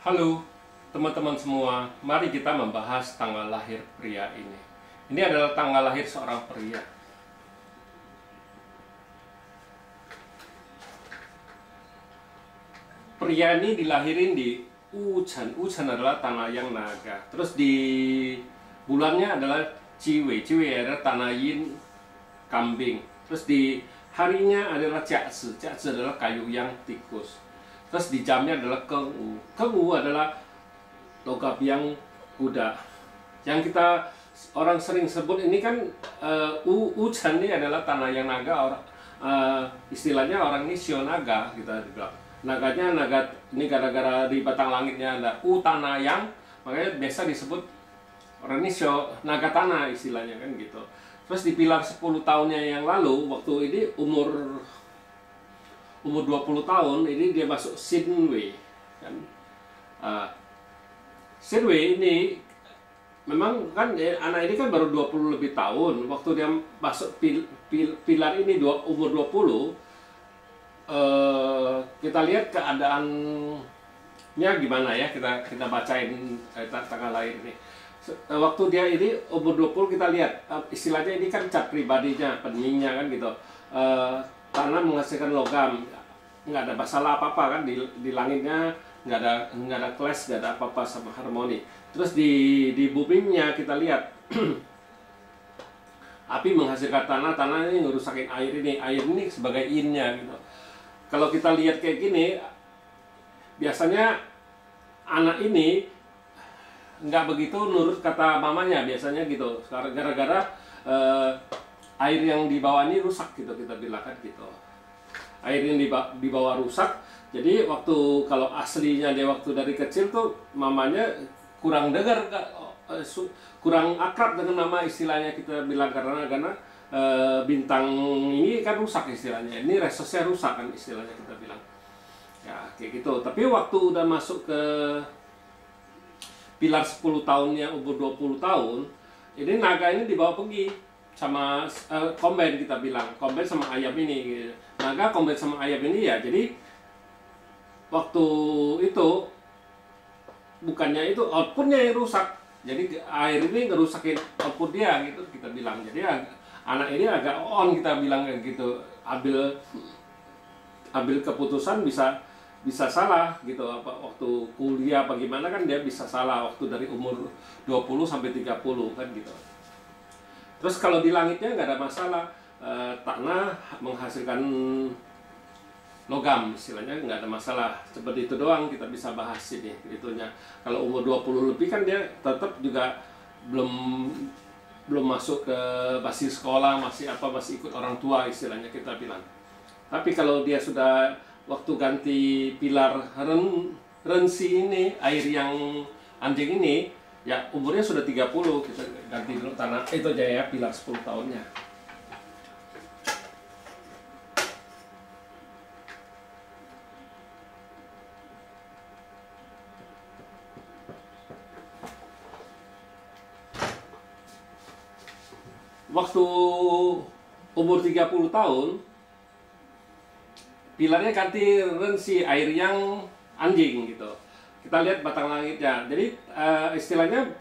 Halo teman-teman semua, mari kita membahas tanggal lahir pria ini. Ini adalah tanggal lahir seorang pria. Pria ini dilahirin di Wuchen. Wuchen adalah tanah yang naga. Terus di bulannya adalah Jiwei. Jiwei adalah tanah yin, kambing. Terus di harinya adalah Jiazi. Jiazi adalah kayu yang tikus. Terus di jamnya adalah Kengwu. Kengwu adalah logam yang kuda. Yang kita orang sering sebut ini kan Wuchen ini adalah tanah yang naga. Istilahnya orang ini Shio naga kita bilang. Naganya naga ini gara-gara di batang langitnya ada tanah yang, makanya biasa disebut orang ini Shio naga tanah istilahnya kan gitu. Terus di pilar 10 tahunnya yang lalu, waktu ini umur 20 tahun, ini dia masuk Sinwei kan. Sinwei ini memang kan anak ini kan baru 20 lebih tahun. Waktu dia masuk pilar ini umur 20, kita lihat keadaannya gimana ya, kita bacain tanggal lahir ini. Waktu dia ini umur 20, kita lihat istilahnya ini kan cat pribadinya, peningnya kan gitu. Tanah menghasilkan logam, nggak ada masalah apa-apa kan di langitnya, nggak ada clash, nggak ada apa-apa sama harmoni. Terus di bumingnya kita lihat api menghasilkan tanah ini ngerusakin air ini sebagai yin-nya gitu. Kalau kita lihat kayak gini, biasanya anak ini nggak begitu nurut kata mamanya biasanya gitu. Gara-gara air yang di bawah ini rusak gitu, kita bilang kan gitu. Air yang di bawah rusak, jadi waktu kalau aslinya dia waktu dari kecil tuh mamanya kurang dengar, kurang akrab dengan mama istilahnya kita bilang, karena bintang ini kan rusak istilahnya, ini resosnya rusak kan istilahnya kita bilang ya kayak gitu. Tapi waktu udah masuk ke pilar 10 tahunnya umur 20 tahun, ini naga ini dibawa pergi sama combine, kita bilang combine sama ayam ini gitu. Naga combine sama ayam ini ya, jadi waktu itu bukannya itu outputnya yang rusak, jadi air ini ngerusakin output dia gitu kita bilang. Jadi anak ini agak on kita bilang kayak gitu, ambil keputusan bisa salah gitu, apa waktu kuliah apa gimana kan dia bisa salah waktu dari umur 20 sampai 30 kan gitu. Terus kalau di langitnya nggak ada masalah, tanah menghasilkan logam istilahnya, nggak ada masalah. Seperti itu doang kita bisa bahas ini itunya. Kalau umur 20 lebih kan dia tetap juga belum masuk ke masih sekolah, masih ikut orang tua istilahnya kita bilang. Tapi kalau dia sudah waktu ganti pilar rensi ini, air yang anjing ini, ya umurnya sudah 30, kita ganti dulu tanah itu aja ya, pilar 10 tahunnya. Waktu umur 30 tahun, pilarnya ganti rensi, air yang anjing gitu. Kita lihat batang langitnya. Jadi istilahnya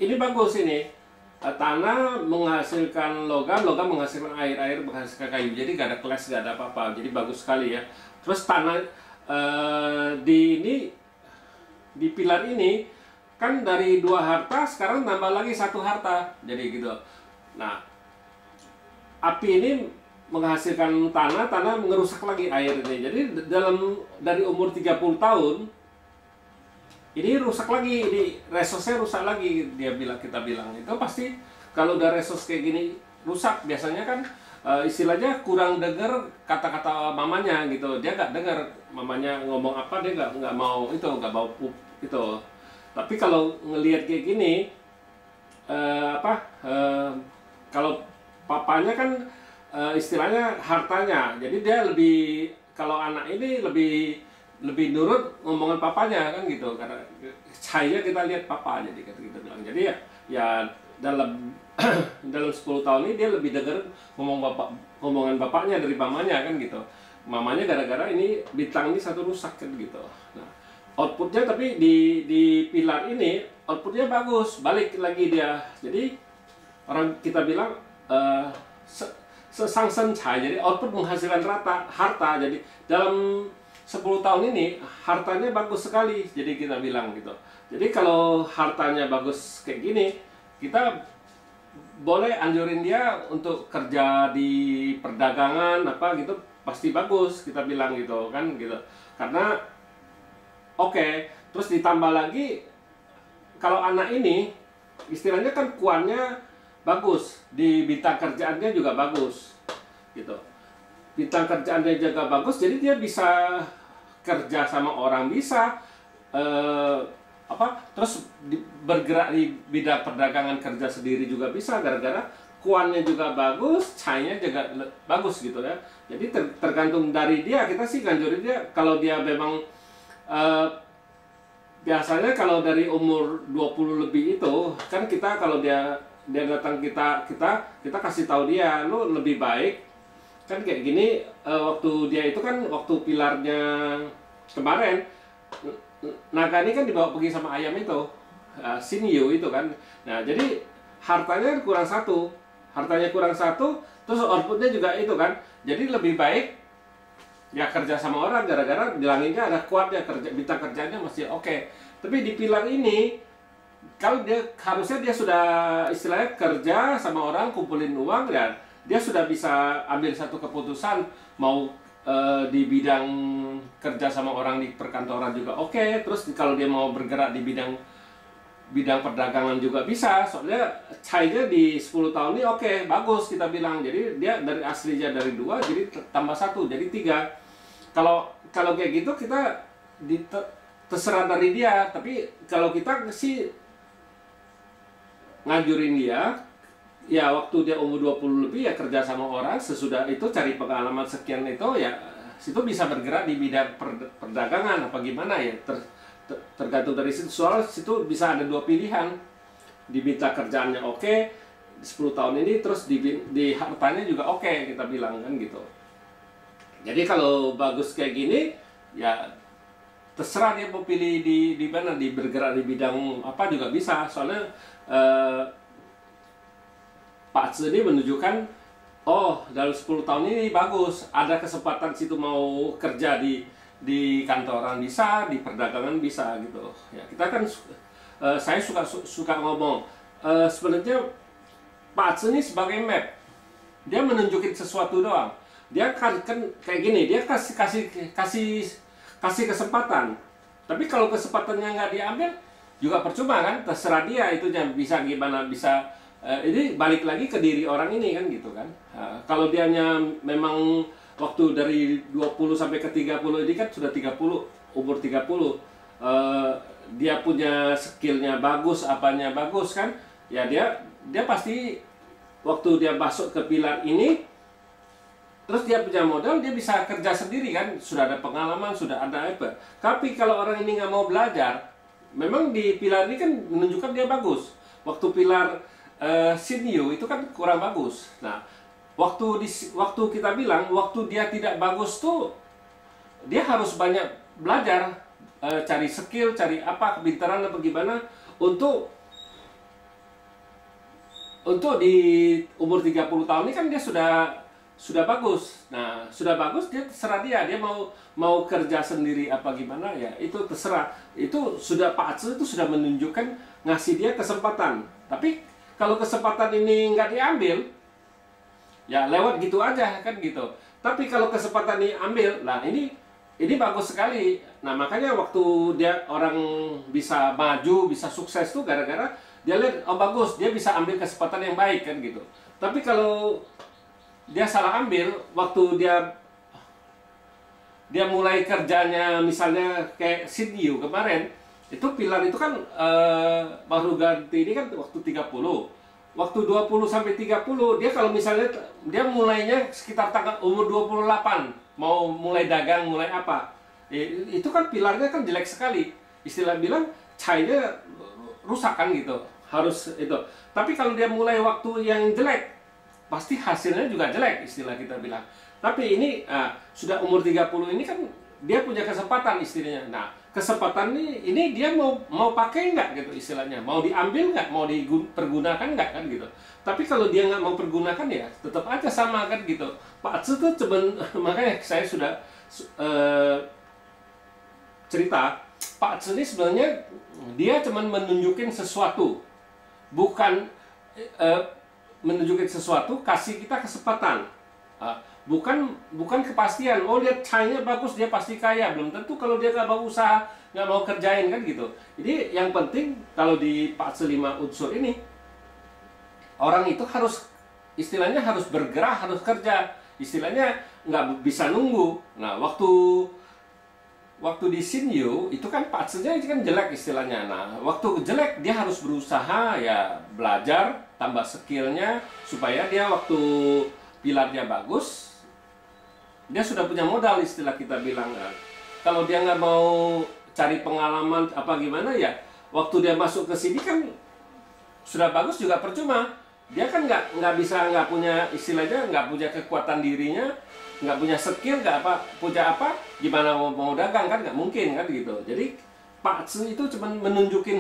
ini bagus ini. Tanah menghasilkan logam menghasilkan air menghasilkan kayu. Jadi gak ada clash, gak ada apa-apa. Jadi bagus sekali ya. Terus tanah di pilar ini kan dari 2 harta sekarang tambah lagi 1 harta. Jadi gitu. Nah, api ini menghasilkan tanah mengerusak lagi air ini. Jadi dari umur 30 tahun ini rusak lagi, ini resosnya rusak lagi, kita bilang. Itu pasti kalau udah resos kayak gini rusak, biasanya kan istilahnya kurang dengar kata-kata mamanya gitu. Dia nggak dengar mamanya ngomong apa, dia nggak mau itu, itu. Tapi kalau ngelihat kayak gini, kalau papanya kan istilahnya hartanya, jadi dia lebih, kalau anak ini lebih nurut ngomongan papanya kan gitu, karena saya kita lihat papa, jadi kita bilang. Jadi ya dalam dalam 10 tahun ini dia lebih dengar ngomongan bapaknya dari mamanya kan gitu. Mamanya gara-gara ini bintang ini satu rusak kan gitu. Nah, outputnya, tapi di pilar ini outputnya bagus, balik lagi dia. Jadi orang kita bilang sesangsen cai, jadi output menghasilkan harta. Jadi dalam 10 tahun ini hartanya bagus sekali, jadi kita bilang gitu. Jadi kalau hartanya bagus kayak gini, kita boleh anjurin dia untuk kerja di perdagangan apa gitu, pasti bagus kita bilang gitu kan gitu. Karena terus ditambah lagi kalau anak ini istilahnya kan kuannya bagus, di bintang kerjaannya juga bagus gitu. Bintang kerjaannya juga bagus, jadi dia bisa kerja sama orang, bisa terus bergerak di bidang perdagangan, kerja sendiri juga bisa, gara-gara kuannya juga bagus, cainya juga bagus gitu ya. Jadi tergantung dari dia. Kita sih nganjurin dia kalau dia memang biasanya kalau dari umur 20 lebih itu kan, kita kalau dia datang kita kasih tahu dia, lu lebih baik kan kayak gini. Waktu dia itu kan waktu pilarnya kemarin, naga ini kan dibawa pergi sama ayam itu, Shinyu itu kan. Nah jadi hartanya kurang satu, terus outputnya juga itu kan. Jadi lebih baik ya kerja sama orang, gara-gara bilanginnya ada kuatnya, bintang kerjanya masih oke. Tapi di pilar ini kalau harusnya dia sudah istilahnya kerja sama orang, kumpulin uang, dan dia sudah bisa ambil satu keputusan mau di bidang kerja sama orang di perkantoran juga oke. Terus kalau dia mau bergerak di bidang perdagangan juga bisa. Soalnya cainya di 10 tahun ini bagus kita bilang. Jadi dia dari aslinya dari 2 jadi tambah 1 jadi 3. Kalau kayak gitu kita terserah dari dia. Tapi kalau kita sih ngajurin dia, ya waktu dia umur 20 lebih ya kerja sama orang, sesudah itu cari pengalaman sekian itu ya situ bisa bergerak di bidang perdagangan apa gimana ya, tergantung dari situ. Soal situ bisa ada 2 pilihan, di bidang kerjaannya 10 tahun ini, terus di hartanya juga kita bilang kan gitu. Jadi kalau bagus kayak gini ya terserah dia mau pilih di mana, di bergerak di bidang apa juga bisa. Soalnya Pak Tzu ini menunjukkan, dalam 10 tahun ini bagus, ada kesempatan situ mau kerja di kantoran bisa, di perdagangan bisa gitu. Ya kita kan saya suka ngomong, sebenarnya Pak Tzu ini sebagai map, dia menunjukin sesuatu doang. Dia kan kayak gini, dia kasih kesempatan. Tapi kalau kesempatannya nggak diambil juga percuma kan, terserah dia itunya bisa gimana bisa. Ini balik lagi ke diri orang ini kan gitu kan. Kalau dianya memang waktu dari 20 sampai ke 30 ini kan sudah 30, umur 30, dia punya skillnya bagus, apanya bagus kan, ya dia pasti waktu dia masuk ke pilar ini, terus dia punya modal, dia bisa kerja sendiri kan, sudah ada pengalaman, sudah ada apa. Tapi kalau orang ini nggak mau belajar, memang di pilar ini kan menunjukkan dia bagus. Waktu pilar Shinyu itu kan kurang bagus. Nah, waktu kita bilang, waktu dia tidak bagus tuh, dia harus banyak belajar, cari skill, cari apa, kepintaran apa gimana, untuk di umur 30 tahun ini kan dia sudah bagus. Nah, sudah bagus, dia terserah dia mau kerja sendiri apa gimana ya, itu terserah. Itu sudah Pak Tzu itu sudah menunjukkan, ngasih dia kesempatan. Tapi kalau kesempatan ini nggak diambil, ya lewat gitu aja kan gitu. Tapi kalau kesempatan ini ambil, nah ini bagus sekali. Nah makanya waktu dia orang bisa maju, bisa sukses tuh gara-gara dia lihat, bagus, dia bisa ambil kesempatan yang baik kan gitu. Tapi kalau dia salah ambil, waktu dia mulai kerjanya misalnya kayak Shinyu kemarin, itu pilar itu kan baru ganti ini kan waktu 30. Waktu 20 sampai 30 dia kalau misalnya dia mulainya sekitar umur 28, mau mulai dagang, mulai apa. Itu kan pilarnya kan jelek sekali. Istilah bilang cainya rusak kan gitu. Harus itu. Tapi kalau dia mulai waktu yang jelek, pasti hasilnya juga jelek, istilah kita bilang. Tapi ini sudah umur 30 ini kan dia punya kesempatan istilahnya. Nah, kesempatan ini dia mau pakai nggak gitu istilahnya, mau diambil nggak, mau dipergunakan nggak kan gitu. Tapi kalau dia nggak mau pergunakan ya tetap aja sama kan gitu. Pak Tzu tuh cuman makanya saya sudah cerita, Pak Tzu ini sebenarnya dia cuman menunjukin sesuatu, bukan menunjukin sesuatu, kasih kita kesempatan. Bukan kepastian. Oh, lihat China bagus, dia pasti kaya. Belum tentu kalau dia nggak mau usaha, nggak mau kerjain kan gitu. Jadi yang penting kalau di Pak Tzu 5 unsur ini, orang itu harus istilahnya harus bergerak, harus kerja. Istilahnya nggak bisa nunggu. Nah, waktu di Xinyu itu kan Pak Tzu-nya itu kan jelek istilahnya. Nah, waktu jelek dia harus berusaha ya, belajar, tambah skillnya supaya dia waktu pilarnya bagus, dia sudah punya modal istilah kita bilang kan. Kalau dia nggak mau cari pengalaman apa gimana ya, waktu dia masuk ke sini kan sudah bagus juga percuma. Dia kan nggak punya istilahnya, nggak punya kekuatan dirinya, nggak punya skill, nggak punya apa, gimana mau dagang kan nggak mungkin kan gitu. Jadi Pak Tzu itu cuma menunjukin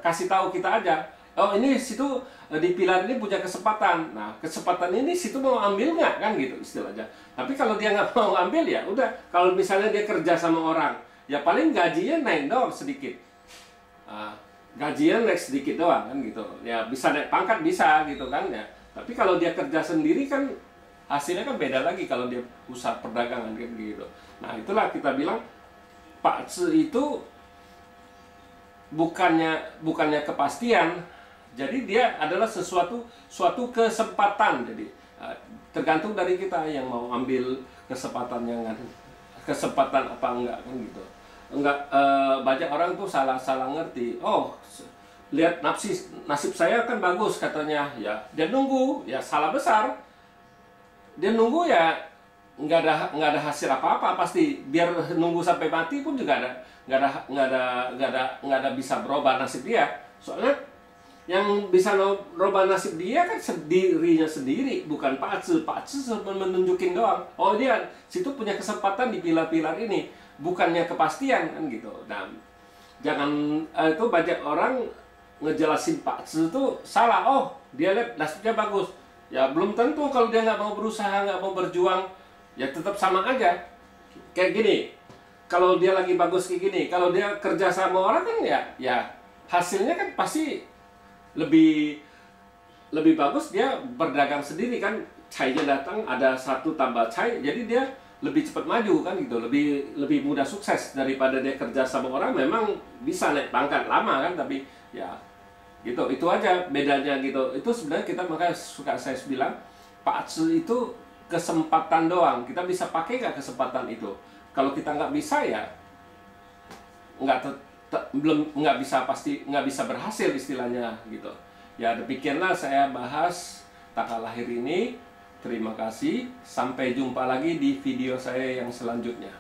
kasih tahu kita aja. Oh, ini situ di pilar ini punya kesempatan. Nah, kesempatan ini situ mau ambil nggak kan gitu istilahnya. Tapi kalau dia nggak mau ambil ya udah. Kalau misalnya dia kerja sama orang, ya paling gajinya naik doang sedikit. Gajinya naik sedikit doang kan gitu. Ya bisa naik pangkat bisa gitu kan ya. Tapi kalau dia kerja sendiri kan hasilnya kan beda lagi kalau dia usaha perdagangan kan gitu. Nah, itulah kita bilang Pak Tzu itu bukannya kepastian. Jadi dia adalah suatu kesempatan. Jadi tergantung dari kita yang mau ambil kesempatan apa enggak kan gitu. Enggak, banyak orang tuh salah ngerti. Oh, lihat nasib saya kan bagus katanya ya. Dia nunggu ya, salah besar. Dia nunggu ya nggak ada hasil apa-apa pasti. Biar nunggu sampai mati pun juga nggak ada bisa berubah nasib dia. Soalnya yang bisa merubah nasib dia kan dirinya sendiri, bukan Pak Tzu. Pak Tzu cuma menunjukin doang. Oh, dia situ punya kesempatan di pilar-pilar ini, bukannya kepastian kan gitu. Nah, jangan itu banyak orang ngejelasin Pak Tzu itu salah. Oh, dia lihat nasibnya bagus. Ya belum tentu kalau dia nggak mau berusaha, nggak mau berjuang, ya tetap sama aja. Kayak gini, kalau dia lagi bagus kayak gini, kalau dia kerja sama orang kan ya hasilnya kan pasti lebih bagus. Dia berdagang sendiri kan, cainya datang ada 1 tambah cai, jadi dia lebih cepat maju kan gitu, lebih mudah sukses daripada dia kerja sama orang. Memang bisa naik pangkat lama kan, tapi ya gitu, itu aja bedanya gitu. Itu sebenarnya kita makanya suka saya bilang Pak Tzu itu kesempatan doang. Kita bisa pakai nggak kesempatan itu? Kalau kita nggak bisa ya nggak bisa berhasil istilahnya gitu. Ya demikianlah saya bahas tanggal lahir ini. Terima kasih. Sampai jumpa lagi di video saya yang selanjutnya.